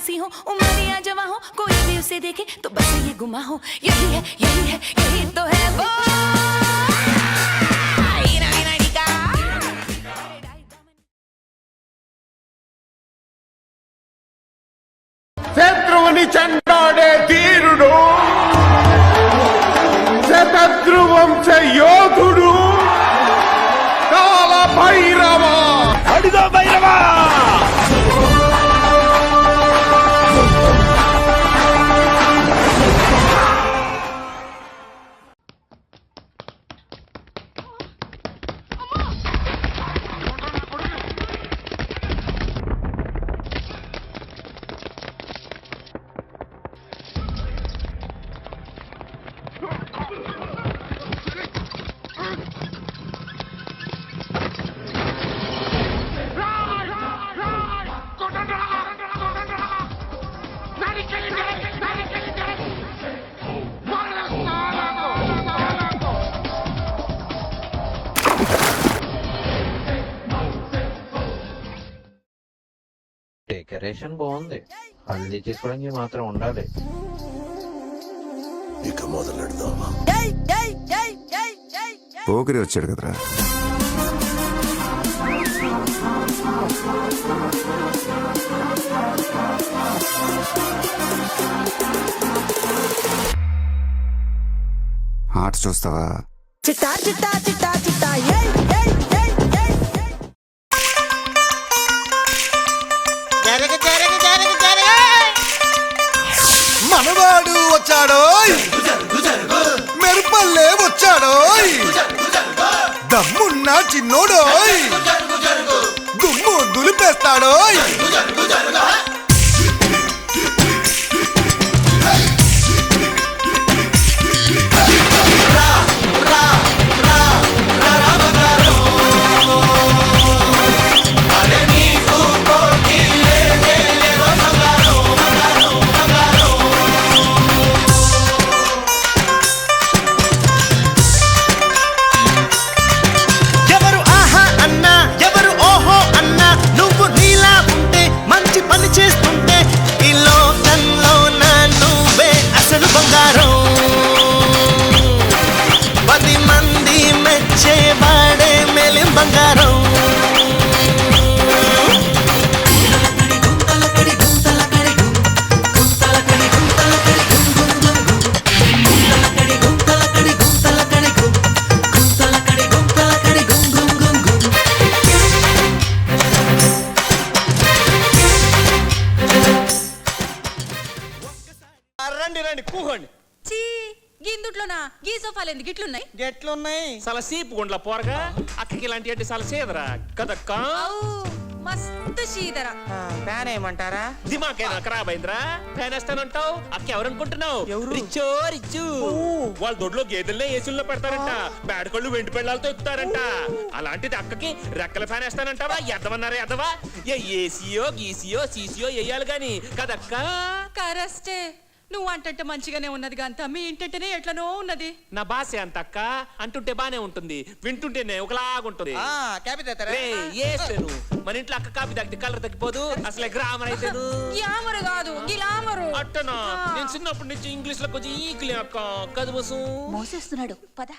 हंसी हो उमरिया जवां हो कोई भी उसे देखे तो बस ये गुमा हो यही है यही है यही तो है वो శత్రువుని చెండాడే ధీరుడు శతద్రువంశ యోధుడు కాల భైరవ అడిగో భైరవ డెకరేషన్ బాగుంది, హల్దీ చేసుకోవడానికి మాత్రం ఉండాలి. ఇక మొదలెడదామా? పోకిరి వచ్చాడు కదరా. ఆట చూస్తావా? చిట్టా చిట్టా చిట్టా చిట్టా మనవాడు వచ్చాడో, మెరుపల్లే వచ్చాడో, దమ్మున్న చిన్నోడో, దుమ్ము దులిపేస్తాడో. గిందుట్లోనా గీ సోఫాలు ఎందుకు గిట్లున్నాయి? గెట్లున్నాయి చాలా సీపు గుండ్ల పోరగా అక్కకి ఇలాంటి అంటే చాలా సేదరా కదక్కా. మస్తు శీదర ఫ్యాన్ ఏమంటారా? దిమాకైనా ఖరాబ్ అయిందిరా. ఫ్యాన్ వేస్తానంటావు, అక్క ఎవరనుకుంటున్నావు? రిచ్చో రిచ్చు. వాళ్ళ దొడ్లో గేదెల్నే ఏసుల్లో పెడతారంట, బేడకళ్ళు వెండి పెళ్ళాలతో ఎక్కుతారంట. అలాంటిది అక్కకి రెక్కల ఫ్యాన్ వేస్తానంటావా? ఎద్దమన్నారా ఎద్దవా? ఏసీయో గీసీయో సీసీయో వేయాలి గాని కదక్కా. కరెస్టే నువ్వు అంటుంటే మంచిగానే ఉన్నది గంత మీ ఇంటంటేనే ఎట్లనో ఉన్నది. నా భాష అంత అక్క అంటుంటే బానే ఉంటుంది, వింటుంటేనే ఒకలాగుంటుంది. మన ఇంట్లో అక్క కాపీ తగ్గితే కలర్ తగ్గిపోదు. అసలే గ్రామర్ అయితే కాదు గిలామరు అట్టనా. నేను చిన్నప్పటి నుంచి ఇంగ్లీష్ లో కొంచెం ఈక్లే అక్క. కదుబసు మోసేస్తున్నాడు పద.